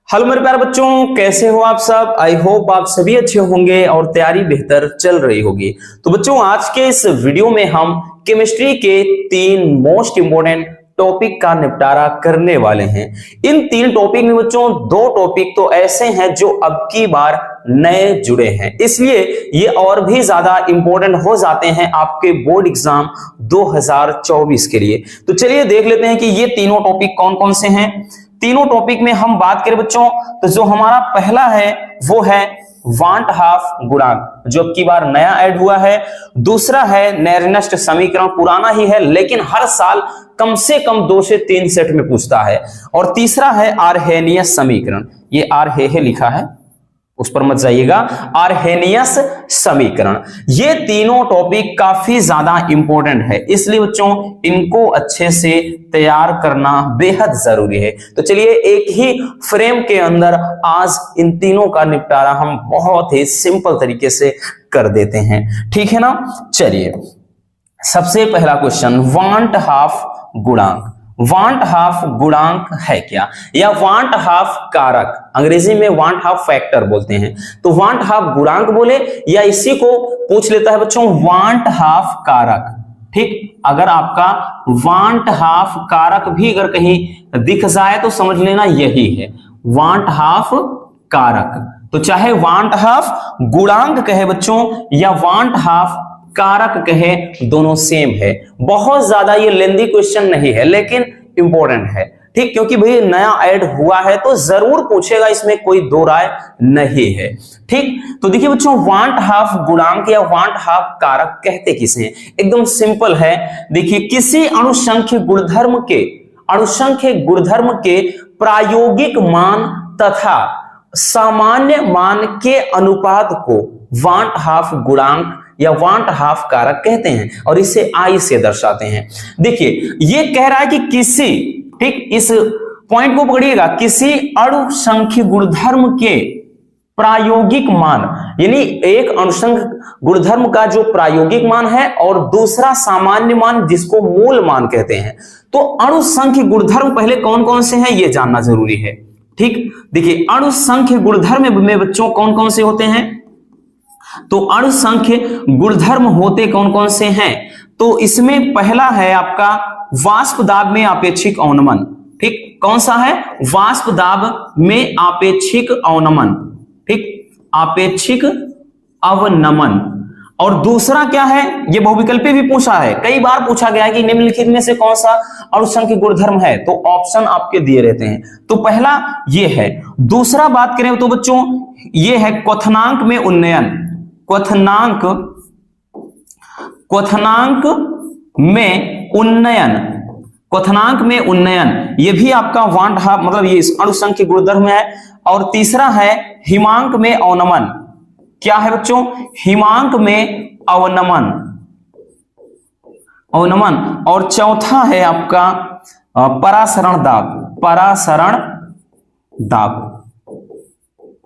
Hello मेरे प्यारे बच्चों, कैसे हो आप सब। आई होप आप सभी अच्छे होंगे और तैयारी बेहतर चल रही होगी। तो बच्चों, आज के इस वीडियो में हम केमिस्ट्री के 3 मोस्ट इंपोर्टेंट टॉपिक का निपटारा करने वाले हैं। इन 3 टॉपिक में बच्चों 2 टॉपिक तो ऐसे हैं जो अब की बार नए जुड़े हैं, इसलिए ये और भी ज्यादा इंपॉर्टेंट हो जाते हैं आपके बोर्ड एग्जाम 2024 के लिए। तो चलिए देख लेते हैं कि ये तीनों टॉपिक कौन कौन से हैं। तीनों टॉपिक में हम बात करें बच्चों, तो जो हमारा पहला है वो है वांट हाफ गुणांक, जो अब की बार नया ऐड हुआ है। दूसरा है नेर्नस्ट समीकरण, पुराना ही है लेकिन हर साल कम से कम 2 से 3 सेट में पूछता है। और तीसरा है आर्हेनियस समीकरण, ये आर्हे लिखा है, उस पर मत जाइएगा, आर्हेनियस समीकरण। ये तीनों टॉपिक काफी ज्यादा इंपॉर्टेंट है, इसलिए बच्चों इनको अच्छे से तैयार करना बेहद जरूरी है। तो चलिए एक ही फ्रेम के अंदर आज इन तीनों का निपटारा हम बहुत ही सिंपल तरीके से कर देते हैं, ठीक है ना। चलिए सबसे पहला क्वेश्चन, वांट हाफ गुणांक। वांट हाफ गुणांक है क्या, या वांट हाफ कारक, अंग्रेजी में वांट हाफ फैक्टर बोलते हैं। तो वांट हाफ गुणांक बोले, या इसी को पूछ लेता है बच्चों वांट हाफ कारक। ठीक, अगर आपका वांट हाफ कारक भी अगर कहीं दिख जाए तो समझ लेना यही है वांट हाफ कारक। तो चाहे वांट हाफ गुणांक कहे बच्चों या वांट हाफ कारक कहे, दोनों सेम है। बहुत ज्यादा ये लेंदी क्वेश्चन नहीं है लेकिन इंपॉर्टेंट है, ठीक, क्योंकि भाई नया ऐड हुआ है तो जरूर पूछेगा, इसमें कोई दो राय नहीं है। ठीक, तो देखिए बच्चों, वांट हाफ गुणांक या वांट हाफ कारक कहते किसे हैं, एकदम सिंपल है। देखिए किसी अणुसंख्य गुणधर्म के प्रायोगिक मान तथा सामान्य मान के अनुपात को वांट हाफ गुणांक या वांट हाफ कारक कहते हैं, और इसे आई से दर्शाते हैं। देखिए ये कह रहा है कि किसी, ठीक, इस पॉइंट को पकड़िएगा, किसी अणुसंख्य गुणधर्म के प्रायोगिक मान, यानी एक अणुसंख्य गुणधर्म का जो प्रायोगिक मान है और दूसरा सामान्य मान जिसको मूल मान कहते हैं। तो अणुसंख्य गुणधर्म पहले कौन कौन से हैं ये जानना जरूरी है। ठीक, देखिए अणुसंख्य गुणधर्म में बच्चों कौन कौन से होते हैं, तो अणुसंख्य गुणधर्म होते कौन कौन से हैं, तो इसमें पहला है आपका वाष्प दाब में आपेक्षिक अवनमन। ठीक, कौन सा है, वाष्प दाब में आपेक्षिक अवनमन, ठीक, आपेक्षिक अवनमन। और दूसरा क्या है, ये बहुविकल्पी भी पूछा है, कई बार पूछा गया है कि निम्नलिखित में से कौन सा अणुसंख्य गुणधर्म है, तो ऑप्शन आपके दिए रहते हैं। तो पहला ये है। दूसरा बात करें तो बच्चों ये है क्वथनांक में उन्नयन, क्वथनांक में उन्नयन, ये भी आपका वांट हाफ, मतलब ये अणुसंख्य गुणधर्म है। और तीसरा है हिमांक में अवनमन, क्या है बच्चों, हिमांक में अवनमन। और चौथा है आपका परासरण दाब।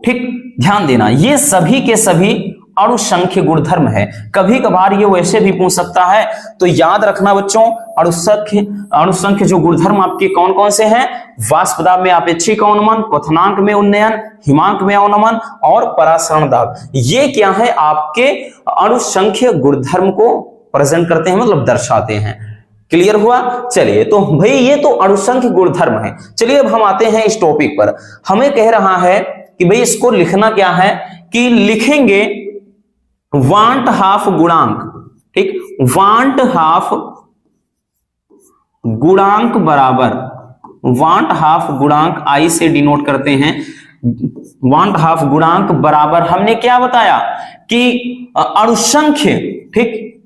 ठीक, ध्यान देना, ये सभी के सभी अणुसंख्य गुणधर्म है। कभी कभार ये वैसे भी पूछ सकता है, तो याद रखना बच्चों अणुसंख्य जो गुणधर्म आपके कौन कौन से हैं, वाष्प दाब में आपेक्षिक अवनमन, क्वथनांक में उन्नयन, हिमांक में अवनमन और परासरण दाब। ये क्या है, आपके अणुसंख्य गुणधर्म को प्रेजेंट करते हैं, मतलब दर्शाते हैं। क्लियर हुआ। चलिए, तो भाई ये तो अणुसंख्य गुणधर्म है। चलिए अब हम आते हैं इस टॉपिक पर। हमें कह रहा है कि भाई इसको लिखना क्या है, कि लिखेंगे वांट हाफ गुणांक। ठीक, वांट हाफ गुणांक बराबर, वांट हाफ गुणांक आई से डिनोट करते हैं। वांट हाफ गुणांक बराबर हमने क्या बताया कि अणुसंख्य, ठीक,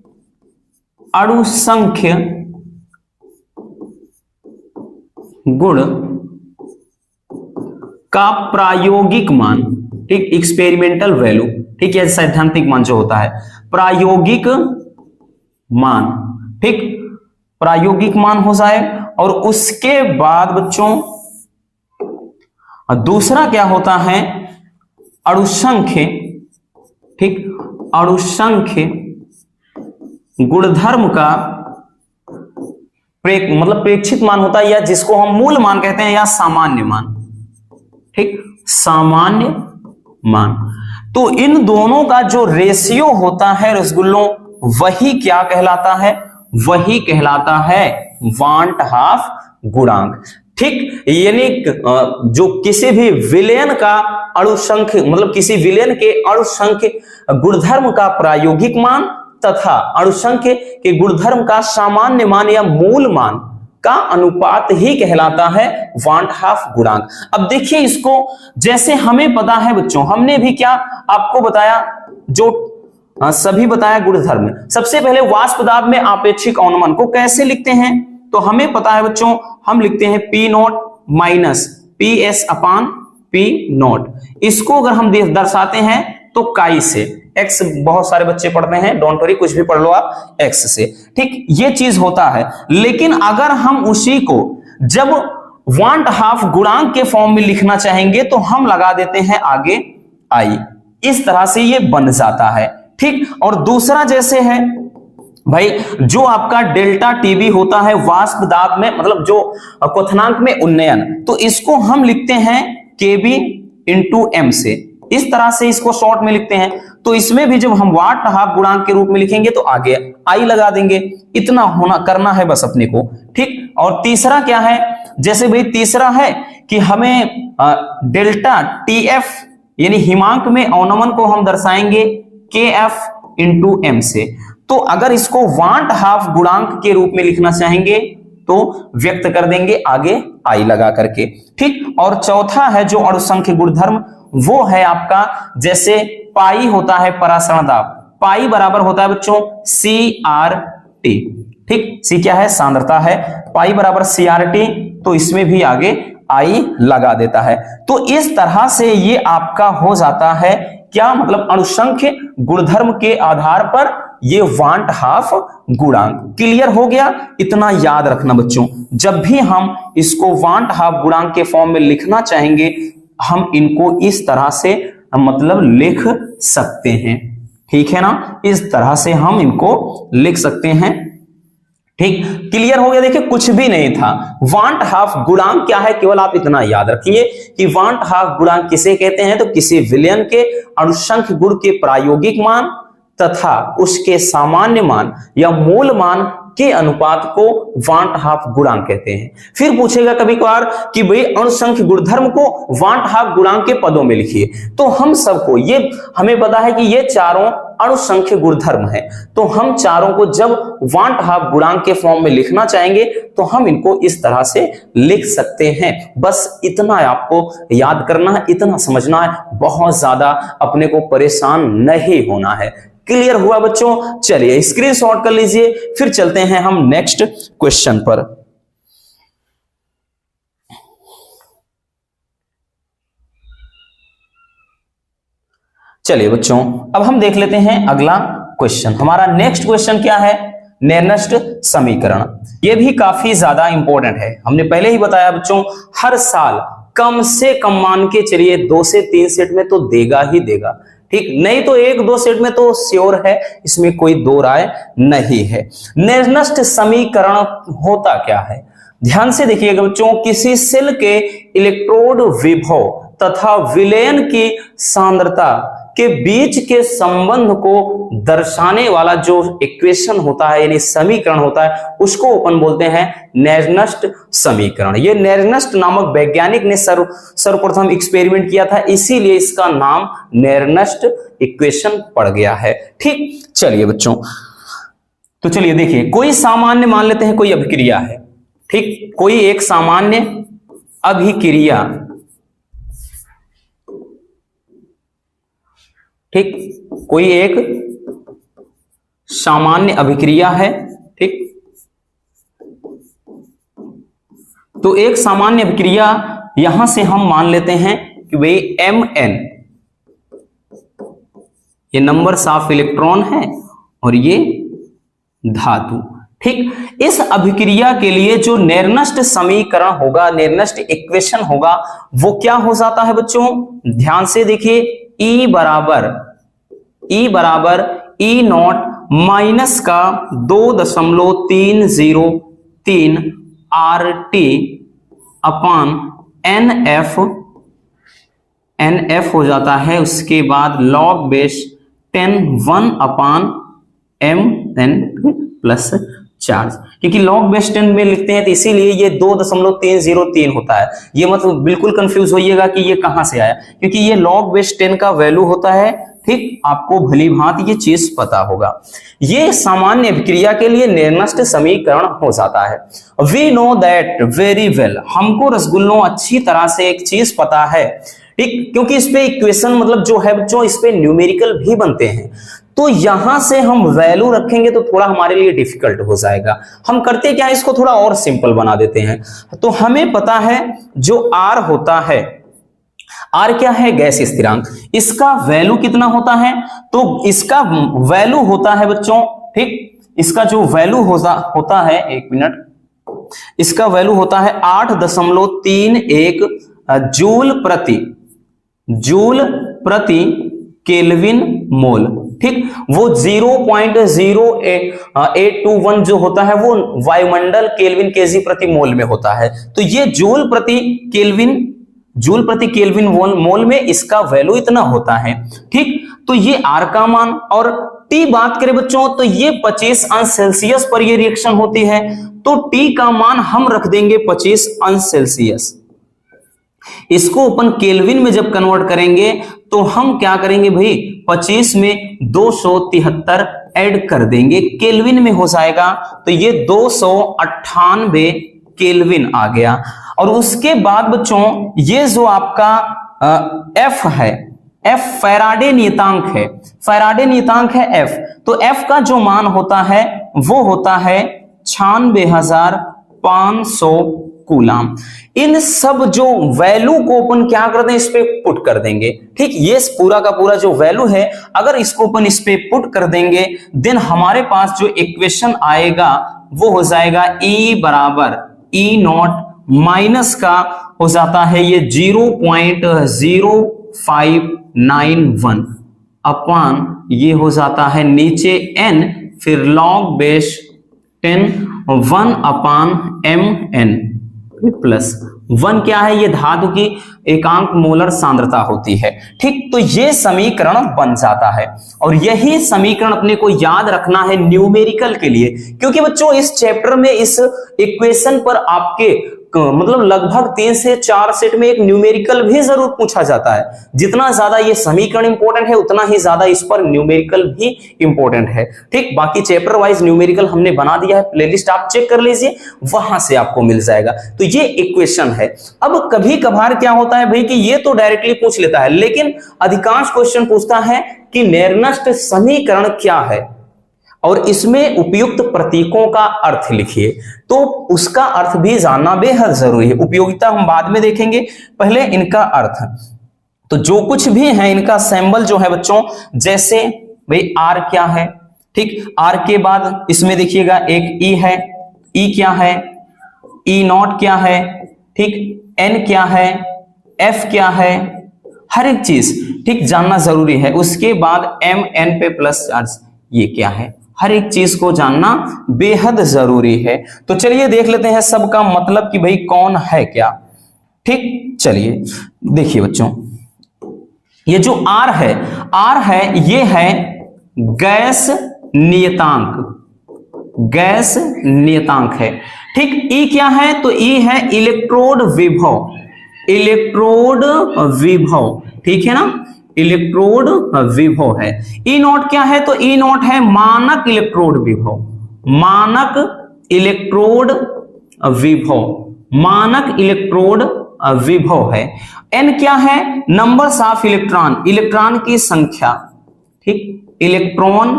अणुसंख्य गुण का प्रायोगिक मान, ठीक, एक्सपेरिमेंटल वैल्यू, ठीक है, सैद्धांतिक मान जो होता है, प्रायोगिक मान, ठीक, प्रायोगिक मान हो जाए। और उसके बाद बच्चों दूसरा क्या होता है, अणुसंख्य, ठीक, अणुसंख्य गुणधर्म का मतलब प्रेक्षित मान होता है, या जिसको हम मूल मान कहते हैं, या सामान्य मान, ठीक, सामान्य मान। तो इन दोनों का जो रेशियो होता है रसगुल्लों, वही क्या कहलाता है? वही कहलाता है वांट हाफ गुणांक। ठीक, यानी जो किसी भी विलयन का अणुसंख्य, मतलब किसी विलयन के अणुसंख्य गुणधर्म का प्रायोगिक मान तथा अणुसंख्य के गुणधर्म का सामान्य मान या मूल मान का अनुपात ही कहलाता है वांट हाफ गुणांक। अब देखिए इसको, जैसे हमें पता है बच्चों, हमने भी क्या आपको बताया, जो सभी बताया गुणधर्म। सबसे पहले वाष्प दाब में आपेक्षिक अवनमन को कैसे लिखते हैं? तो हमें पता है बच्चों, हम लिखते हैं P not minus P S upon P not. इसको अगर हम दर्शाते हैं तो काई से, एक्स बहुत सारे बच्चे पढ़ते हैं, डोंट वरी, कुछ भी पढ़ लो आप एक्स से। ठीक, ये चीज होता है। लेकिन अगर हम उसी को जब वांट हाफ गुणांक के फॉर्म में लिखना चाहेंगे तो हम लगा देते हैं आगे आई। इस तरह से ये बन जाता है। ठीक, और दूसरा जैसे है भाई, जो आपका डेल्टा टीबी होता है वाष्प दाब में, मतलब जो क्वथनांक में उन्नयन, तो इसको हम लिखते हैं केबी इंटू एम से। इस तरह से इसको शॉर्ट में लिखते हैं। तो इसमें भी जब हम वाट हाफ गुणांक के रूप में लिखेंगे तो आगे आई लगा देंगे। इतना होना करना है बस अपने को। ठीक, और तीसरा क्या है? जैसे भाई तीसरा है कि हमें डेल्टा टीएफ यानी हिमांक में अवनमन को हम दर्शाएंगे के एफ इंटू एम से। तो अगर इसको वांट हाफ गुणांक के रूप में लिखना चाहेंगे तो व्यक्त कर देंगे आगे आई लगा करके। ठीक, और चौथा है जो अणुसंख्य गुणधर्म, वो है आपका, जैसे पाई होता है परासरण दाब, पाई बराबर होता है बच्चों सी आर टी। ठीक, सी क्या है? सांद्रता है। पाई बराबर सी आर टी, तो इसमें भी आगे आई लगा देता है। तो इस तरह से ये आपका हो जाता है क्या, मतलब अणुसंख्य गुणधर्म के आधार पर ये वांट हाफ गुणांक। क्लियर हो गया? इतना याद रखना बच्चों, जब भी हम इसको वांट हाफ गुणांक के फॉर्म में लिखना चाहेंगे हम इनको इस तरह से मतलब लिख सकते हैं। ठीक है ना, इस तरह से हम इनको लिख सकते हैं। ठीक, क्लियर हो गया? देखिए कुछ भी नहीं था। वांट हाफ गुणांक क्या है, केवल आप इतना याद रखिए कि वांट हाफ गुणांक किसे कहते हैं, तो किसी विलयन के अणुसंख्य गुण के प्रायोगिक मान तथा उसके सामान्य मान या मूल मान के अनुपात को वांट हाफ गुणांक कहते हैं। फिर पूछेगा कभी कभार कि भाई अणुसंख्य गुणधर्म को वांट हाफ गुणांक के पदों में लिखिए। तो हम सबको ये हमें पता है कि ये चारों अणुसंख्य गुणधर्म है, तो हम चारों को जब वांट हाफ गुणांक के फॉर्म में लिखना चाहेंगे तो हम इनको इस तरह से लिख सकते हैं। बस इतना आपको याद करना है, इतना समझना है, बहुत ज्यादा अपने को परेशान नहीं होना है। क्लियर हुआ बच्चों? चलिए स्क्रीनशॉट कर लीजिए, फिर चलते हैं हम नेक्स्ट क्वेश्चन पर। चलिए बच्चों, अब हम देख लेते हैं अगला क्वेश्चन। हमारा नेक्स्ट क्वेश्चन क्या है? नेर्नस्ट समीकरण। यह भी काफी ज्यादा इंपॉर्टेंट है। हमने पहले ही बताया बच्चों, हर साल कम से कम मान के चलिए 2 से 3 सेट में तो देगा ही देगा। ठीक, नहीं तो 1-2 सेट में तो श्योर है, इसमें कोई दो राय नहीं है। नेर्नस्ट समीकरण होता क्या है? ध्यान से देखिएगा बच्चों, किसी सेल के इलेक्ट्रोड विभव तथा विलयन की सांद्रता के बीच के संबंध को दर्शाने वाला जो इक्वेशन होता है यानी समीकरण होता है, उसको अपन बोलते हैं नेर्नस्ट समीकरण। ये नेर्नस्ट नामक वैज्ञानिक ने सर्वप्रथम एक्सपेरिमेंट किया था, इसीलिए इसका नाम नेर्नस्ट इक्वेशन पड़ गया है। ठीक, चलिए बच्चों, तो चलिए देखिए, कोई सामान्य मान लेते हैं कोई अभिक्रिया है। ठीक, कोई एक सामान्य अभिक्रिया, ठीक, कोई एक सामान्य अभिक्रिया है। ठीक, तो एक सामान्य अभिक्रिया यहां से हम मान लेते हैं कि भाई Mn ये नंबर्स ऑफ इलेक्ट्रॉन है और ये धातु। ठीक, इस अभिक्रिया के लिए जो नेर्नस्ट समीकरण होगा, नेर्नस्ट इक्वेशन होगा, वो क्या हो जाता है बच्चों? ध्यान से देखिए, E बराबर E नॉट माइनस का 2.303 RT अपान NF NF हो जाता है, उसके बाद log बेस 10 1 अपान mn प्लस चार्ज, क्योंकि log बेस 10 में लिखते हैं तो इसीलिए ये 2.303 होता है। ये मतलब बिल्कुल कंफ्यूज होइएगा कि ये कहां से आया, क्योंकि ये log बेस 10 का वैल्यू होता है। ठीक, आपको भली भांति ये चीज पता होगा। ये सामान्य अभिक्रिया के लिए निर्दिष्ट समीकरण हो जाता है। We know that very well, हमको रसगुल्लों अच्छी तरह से एक चीज पता है, ठीक, क्योंकि इस पे इक्वेशन मतलब जो है बच्चों इस पे न्यूमेरिकल भी बनते हैं। तो यहां से हम वैल्यू रखेंगे तो थोड़ा हमारे लिए डिफिकल्ट हो जाएगा। हम करते क्या, इसको थोड़ा और सिंपल बना देते हैं। तो हमें पता है जो R होता है, R क्या है, गैस स्थिरांक, इसका वैल्यू कितना होता है, तो इसका वैल्यू होता है बच्चों, ठीक, इसका जो वैल्यू होता है, एक मिनट, इसका वैल्यू होता है 8.31 जूल प्रति केल्विन मोल। ठीक, वो 0.0821 जो होता है वो वायुमंडल केल्विन केजी प्रति मोल में होता है। तो ये जूल प्रति केल्विन मोल में इसका वैल्यू इतना होता है। ठीक, तो ये R का मान, और T बात करें बच्चों तो ये 25 अंश सेल्सियस पर ये रिएक्शन होती है, तो T का मान हम रख देंगे 25 अंश सेल्सियस। इसको अपन केल्विन में जब कन्वर्ट करेंगे तो हम क्या करेंगे भाई, 25 में 273 ऐड कर देंगे, केल्विन में हो जाएगा, तो ये 298 केल्विन आ गया। और उसके बाद बच्चों ये जो आपका F है, F फैराडे नियतांक है, फैराडे नियतांक है F, तो F का जो मान होता है वो होता है 96,500 कूलाम। इन सब जो वैल्यू को अपन क्या करते हैं, इस पे पुट कर देंगे। ठीक, ये पूरा का पूरा जो वैल्यू है अगर इसको अपन इस पे पुट कर देंगे, देन हमारे पास जो इक्वेशन आएगा वो हो जाएगा E बराबर E0 माइनस का हो जाता है ये 0.0591 अपान ये हो जाता है नीचे n, फिर log बेस 10 1 अपान mn प्लस 1 क्या है, ये धातु की एकांक मोलर सांद्रता होती है। ठीक, तो ये समीकरण बन जाता है, और यही समीकरण अपने को याद रखना है न्यूमेरिकल के लिए, क्योंकि बच्चों इस चैप्टर में इस इक्वेशन पर आपके मतलब लगभग 3 से 4 सेट में एक न्यूमेरिकल भी जरूर पूछा जाता है। जितना ज्यादा ये समीकरण इंपॉर्टेंट है उतना ही ज्यादा इस पर न्यूमेरिकल भी इंपॉर्टेंट है। ठीक, बाकी चैप्टर वाइज न्यूमेरिकल हमने बना दिया है, प्लेलिस्ट आप चेक कर लीजिए, वहां से आपको मिल जाएगा। तो ये इक्वेशन है। अब कभी कभार क्या होता है भाई कि ये तो डायरेक्टली पूछ लेता है, लेकिन अधिकांश क्वेश्चन पूछता है कि निर्दिष्ट समीकरण क्या है और इसमें उपयुक्त प्रतीकों का अर्थ लिखिए। तो उसका अर्थ भी जानना बेहद जरूरी है। उपयोगिता हम बाद में देखेंगे, पहले इनका अर्थ। तो जो कुछ भी है इनका सिंबल जो है बच्चों, जैसे भाई R क्या है, ठीक, R के बाद इसमें देखिएगा एक E है, E क्या है, E0 क्या है, ठीक, N क्या है, F क्या है, हर एक चीज ठीक जानना जरूरी है। उसके बाद MN पे प्लस चार्ज ये क्या है, हर एक चीज को जानना बेहद जरूरी है। तो चलिए देख लेते हैं सबका मतलब कि भाई कौन है क्या। ठीक, चलिए देखिए बच्चों, ये जो R है ये है गैस नियतांक है। ठीक, E क्या है, तो E है इलेक्ट्रोड विभव, ठीक है ना, इलेक्ट्रोड विभव है। E0 क्या है, तो E0 है मानक इलेक्ट्रोड विभव है। N क्या है, नंबर्स ऑफ इलेक्ट्रॉन की संख्या, ठीक, इलेक्ट्रॉन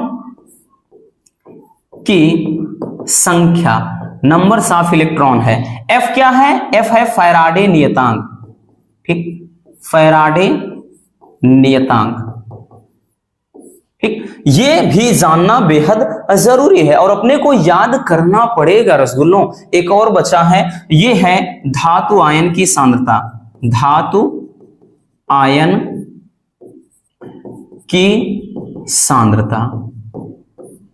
की संख्या, नंबर्स ऑफ इलेक्ट्रॉन है। F क्या है, F है फैराडे नियतांक, ठीक, फैराडे नियतांक। ठीक, ये भी जानना बेहद जरूरी है और अपने को याद करना पड़ेगा रसगुल्लों। एक और बचा है, ये है धातु आयन की सांद्रता, धातु आयन की सांद्रता।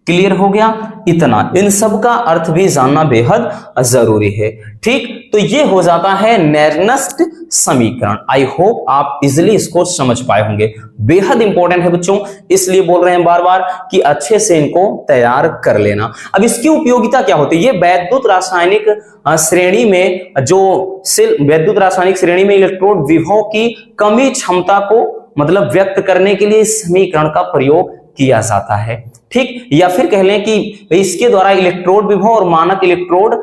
क्लियर हो गया? इतना, इन सब का अर्थ भी जानना बेहद जरूरी है। ठीक, तो ये हो जाता है नेर्नस्ट समीकरण। आई होप आप इजिली इसको समझ पाए होंगे, बेहद इंपॉर्टेंट है बच्चों, इसलिए बोल रहे हैं बार बार कि अच्छे से इनको तैयार कर लेना। अब इसकी उपयोगिता क्या होती है? ये वैद्युत रासायनिक श्रेणी में वैद्युत रासायनिक श्रेणी में इलेक्ट्रोड विभव की कमी क्षमता को मतलब व्यक्त करने के लिए इस समीकरण का प्रयोग किया जाता है। ठीक, या फिर कह लें कि इसके द्वारा इलेक्ट्रोड विभव और मानक इलेक्ट्रोड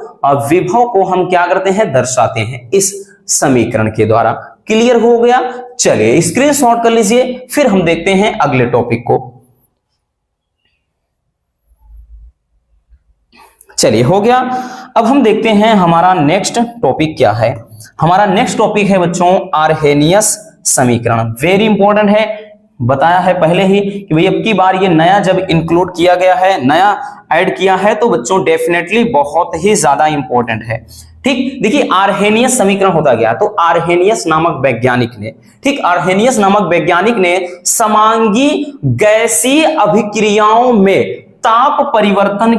विभव को हम क्या करते हैं, दर्शाते हैं इस समीकरण के द्वारा। क्लियर हो गया? चलिए स्क्रीनशॉट कर लीजिए, फिर हम देखते हैं अगले टॉपिक को। चलिए हो गया। अब हम देखते हैं हमारा नेक्स्ट टॉपिक क्या है। हमारा नेक्स्ट टॉपिक है बच्चों आर्हेनियस समीकरण। वेरी इंपॉर्टेंट है, बताया है पहले ही कि भाई अब की बार ये नया जब इंक्लूड किया गया है, नया ऐड किया है, तो बच्चों डेफिनेटली बहुत ही ज्यादा इंपॉर्टेंट है। ठीक, देखिए आर्हेनियस समीकरण होता गया, तो आर्हेनियस नामक वैज्ञानिक ने, ठीक, आर्हेनियस नामक वैज्ञानिक ने समांगी गैसीय अभिक्रियाओं में ताप परिवर्तन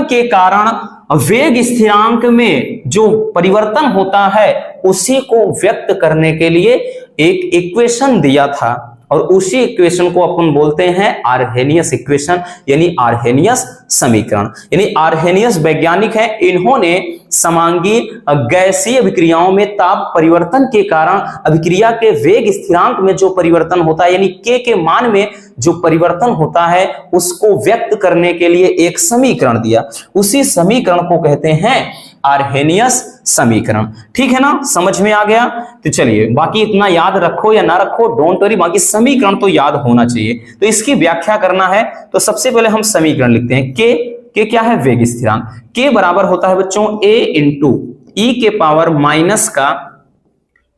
के कारण वेग स्थिरांक में जो परिवर्तन होता है उसी को व्यक्त करने के लिए एक इक्वेशन दिया था, और उसी इक्वेशन को अपन बोलते हैं आर्हेनियस इक्वेशन, यानी आर्हेनियस समीकरण। यानी आर्हेनियस वैज्ञानिक है, इन्होंने समांगी गैसीय अभिक्रियाओं में ताप परिवर्तन के कारण अभिक्रिया के वेग स्थिरांक में जो परिवर्तन होता है, यानी के मान में जो परिवर्तन होता है, उसको व्यक्त करने के लिए एक समीकरण दिया। उसी समीकरण को कहते हैं आर्हेनियस समीकरण। ठीक है ना, समझ में आ गया? तो चलिए, बाकी इतना याद रखो या ना रखो डोंट वरी, बाकी समीकरण तो याद होना चाहिए। तो इसकी व्याख्या करना है, तो सबसे पहले हम समीकरण लिखते हैं। के क्या है? वेग स्थिरांक। के बराबर होता है बच्चों a इंटू ई के पावर माइनस का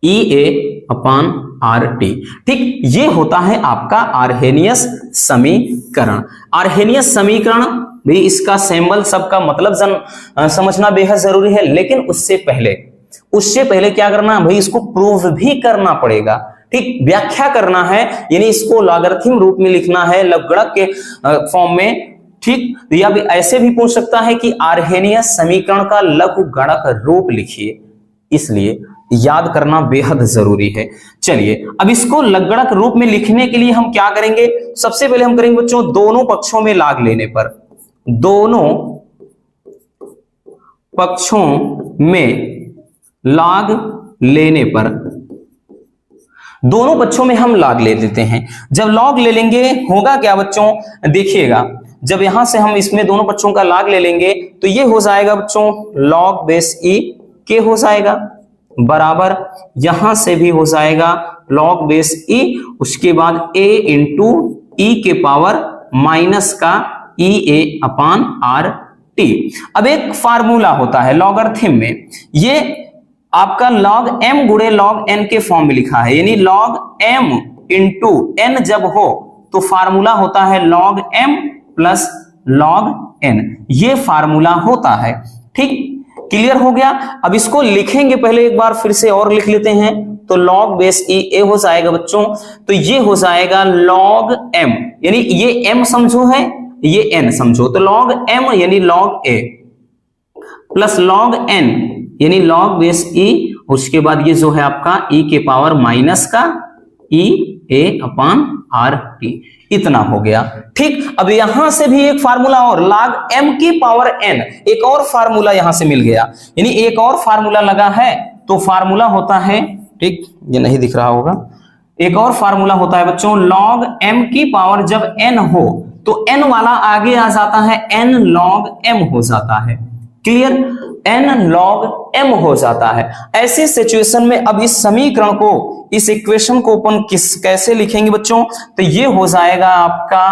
ई ए अपान आर टी। ठीक, ये होता है आपका आर्हेनियस समीकरण। आर्हेनियस समीकरण भी, इसका सिंबल सबका मतलब समझना बेहद जरूरी है, लेकिन उससे पहले क्या करना भाई, इसको प्रूव भी करना पड़ेगा। ठीक, व्याख्या करना है, यानी इसको लॉगरिथम रूप में लिखना है, लघुगणक के फॉर्म में। ठीक, या भी ऐसे भी पूछ सकता है कि आर्हेनियस समीकरण का लघुगणक रूप लिखिए, इसलिए याद करना बेहद जरूरी है। चलिए, अब इसको लघुगणक रूप में लिखने के लिए हम क्या करेंगे? सबसे पहले हम करेंगे बच्चों दोनों पक्षों में लाग लेने पर, दोनों पक्षों में लाग लेने पर, दोनों पक्षों में हम लाग ले लेते हैं। जब लॉग ले लेंगे होगा क्या बच्चों, देखिएगा, जब यहां से हम इसमें दोनों पक्षों का लाग ले लेंगे तो ये हो जाएगा बच्चों लॉग बेस ई के हो जाएगा, बराबर यहां से भी हो जाएगा लॉग बेस ई, उसके बाद a इंटू ई के पावर माइनस का ई ए अपान आर टी। अब एक फार्मूला होता है लॉगरिथम में, ये आपका log m गुणे log n के फॉर्म में लिखा है, यानी log m इंटू n जब हो तो फार्मूला होता है log m plus log n, ये फार्मूला होता है। ठीक, क्लियर हो गया? अब इसको लिखेंगे, पहले एक बार फिर से और लिख लेते हैं, तो log बेस ई ए हो जाएगा बच्चों, तो ये हो जाएगा log m, यानी ये m समझो है, ये n समझो, तो log m यानी log a plus log n यानी log बेस e, उसके बाद ये जो है आपका e के पावर माइनस का e a upon R T, इतना हो गया। ठीक, अब यहां से भी एक फार्मूला और log m की पावर n, एक और फार्मूला यहां से मिल गया, यानी एक और फार्मूला लगा है, तो फार्मूला होता है, ठीक, ये नहीं दिख रहा होगा, एक और फार्मूला होता है बच्चों log m की पावर जब n हो तो n वाला आगे आ जाता है, n log m हो जाता है। क्लियर? n log m हो जाता है। ऐसी सिचुएशन में अब इस समीकरण को, इस इक्वेशन को अपन कैसे लिखेंगे बच्चों, तो ये हो जाएगा आपका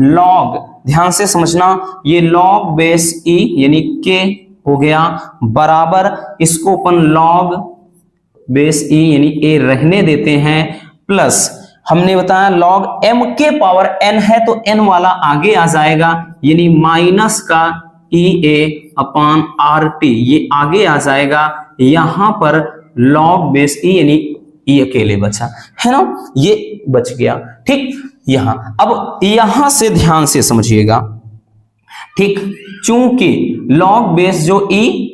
log, ध्यान से समझना, ये log बेस e यानी k हो गया, बराबर इसको अपन log बेस e यानी a रहने देते हैं, प्लस हमने बताया log m के पावर n है तो n वाला आगे आ जाएगा, यानी माइनस का ई ए अपान आर टी, ये आगे आ जाएगा, यहां पर log बेस ई यानी ई अकेले बचा है ना, ये बच गया। ठीक, यहां। अब यहां से ध्यान से समझिएगा, ठीक, चूंकि लॉग बेस जो e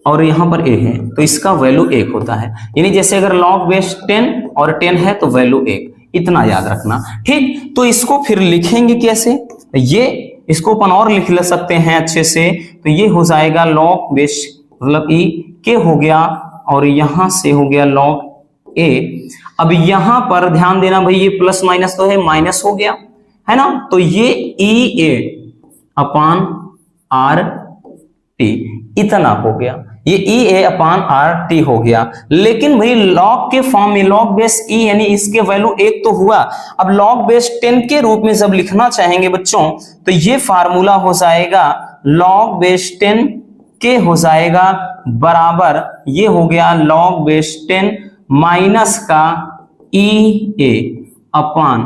और यहां पर a है तो इसका वैल्यू 1 होता है, यानी जैसे अगर log बेस 10 और 10 है तो वैल्यू 1, इतना याद रखना। ठीक, तो इसको फिर लिखेंगे कैसे, ये इसको अपन और लिख ले सकते हैं अच्छे से, तो ये हो जाएगा log बेस मतलब e के हो गया और यहां से हो गया log a। अब यहां पर ध्यान देना भाई, ये प्लस माइनस तो है, माइनस हो गया है ना, तो ये ई ए अपान आर टी इतना हो गया, ये ई ए अपान आर टी हो गया। लेकिन भाई लॉग के फॉर्म में लॉग बेस ई यानी इसके वैल्यू 1 तो हुआ, अब लॉग बेस 10 के रूप में जब लिखना चाहेंगे बच्चों तो ये फार्मूला हो जाएगा लॉग बेस 10 के हो जाएगा बराबर, ये हो गया लॉग बेस 10 माइनस का ई ए अपान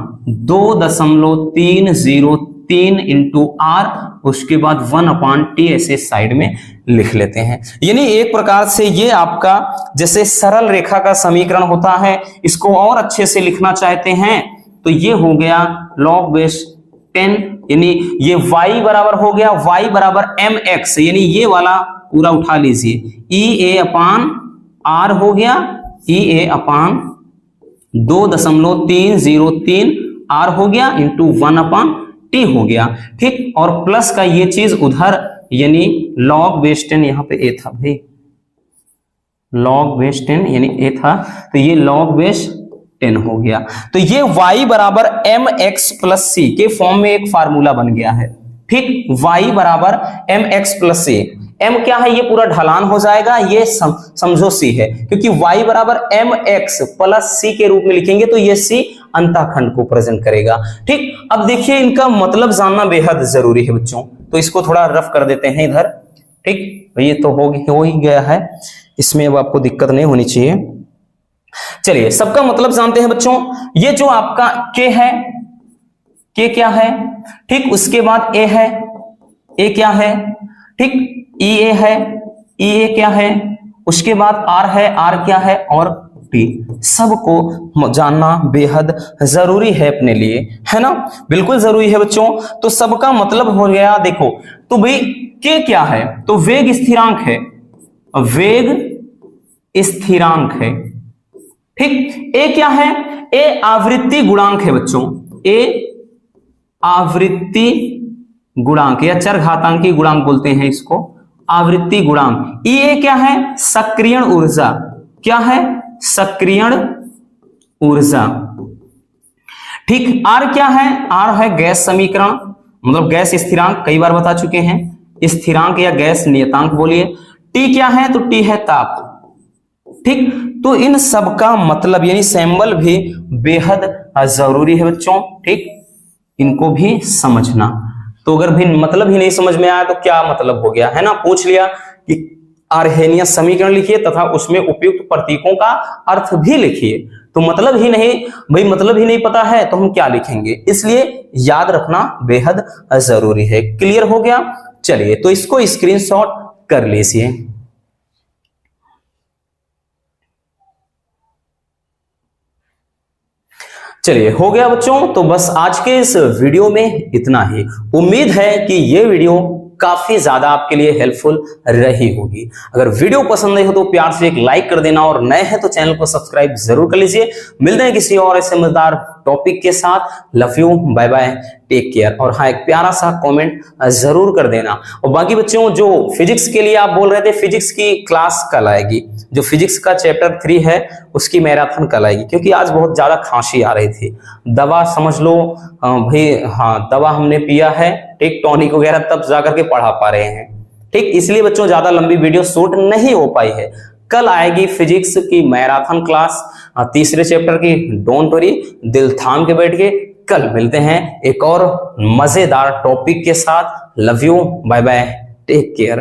2.303 इंटू आर, उसके बाद 1 अपान टी ऐसे साइड में लिख लेते हैं। यानी एक प्रकार से ये आपका जैसे सरल रेखा का समीकरण होता है, इसको और अच्छे से लिखना चाहते हैं तो ये हो गया log बेस 10, यानी ये y बराबर हो गया y बराबर mx, यानी ये वाला पूरा उठा लीजिए, ई ए अपान आर हो गया, ई ए अपान 2.303 आर हो गया इंटू 1 अपान टी हो गया। ठीक, और प्लस का ये चीज उधर यानी log बेस 10 यहां पे ए था भाई, log बेस 10 यानी ए था, तो ये log बेस 10 हो गया। तो ये y बराबर mx प्लस सी के फॉर्म में एक फार्मूला बन गया है। ठीक, y बराबर mx प्लस सी, m क्या है, ये पूरा ढलान हो जाएगा, ये समझो c है, क्योंकि y बराबर mx प्लस c के रूप में लिखेंगे तो ये c अंतःखंड को प्रेजेंट करेगा। ठीक, अब देखिए इनका मतलब जानना बेहद जरूरी है बच्चों, तो इसको थोड़ा रफ कर देते हैं इधर। ठीक, ये तो हो ही गया है, इसमें अब आपको दिक्कत नहीं होनी चाहिए। चलिए सबका मतलब जानते हैं बच्चों, ये जो आपका k है, k क्या है, ठीक, उसके बाद a है, a क्या है, ठीक, ई ए है, ई ए क्या है, उसके बाद r है, r क्या है, और t, सबको जानना बेहद जरूरी है अपने लिए, है ना, बिल्कुल जरूरी है बच्चों। तो सबका मतलब हो गया, देखो तो भाई k क्या है, तो वेग स्थिरांक है, वेग स्थिरांक है। ठीक, a क्या है, a आवृत्ति गुणांक है बच्चों, a आवृत्ति गुणांक या चरघातांकी गुणांक बोलते हैं इसको, आवृत्ति गुणांक। ई ए क्या है, सक्रियण ऊर्जा, क्या है, सक्रियण ऊर्जा। ठीक, आर क्या है, आर है गैस समीकरण मतलब गैस स्थिरांक, कई बार बता चुके हैं, स्थिरांक या गैस नियतांक बोलिए। टी क्या है, तो टी है ताप। ठीक, तो इन सब का मतलब यानी सिंबल भी बेहद जरूरी है बच्चों। ठीक, इनको भी समझना, तो अगर भी मतलब ही नहीं समझ में आया तो क्या मतलब हो गया, है ना, पूछ लिया कि आर्हेनियस समीकरण लिखिए तथा उसमें उपयुक्त प्रतीकों का अर्थ भी लिखिए, तो मतलब ही नहीं भाई, मतलब ही नहीं पता है तो हम क्या लिखेंगे, इसलिए याद रखना बेहद जरूरी है। क्लियर हो गया, चलिए तो इसको स्क्रीनशॉट कर लीजिए। चलिए हो गया बच्चों, तो बस आज के इस वीडियो में इतना ही। उम्मीद है कि ये वीडियो काफी ज्यादा आपके लिए हेल्पफुल रही होगी। अगर वीडियो पसंद आई हो तो प्यार से एक लाइक कर देना, और नए हैं तो चैनल को सब्सक्राइब जरूर कर लीजिए। मिलते हैं किसी और ऐसे मजेदार टॉपिक के साथ। Love you, bye bye, take care. और हाँ, एक प्यारा सा कमेंट जरूर कर देना। और बाकी बच्चों, जो फिजिक्स के लिए आप बोल रहे थे, फिजिक्स की क्लास कल आएगी, जो फिजिक्स का चैप्टर 3 है उसकी मैराथन कल आएगी, क्योंकि आज बहुत ज्यादा खांसी आ रही थी। दवा समझ लो भाई, हाँ दवा हमने पिया है, ठीक, टॉनिक वगैरह, तब जाकर के पढ़ा पा रहे हैं। ठीक, इसलिए बच्चों ज्यादा लंबी वीडियो शूट नहीं हो पाई है। कल आएगी फिजिक्स की मैराथन क्लास, तीसरे चैप्टर की। डोंट वरी, दिल थाम के बैठ के कल मिलते हैं एक और मजेदार टॉपिक के साथ। Love you, bye bye, take care.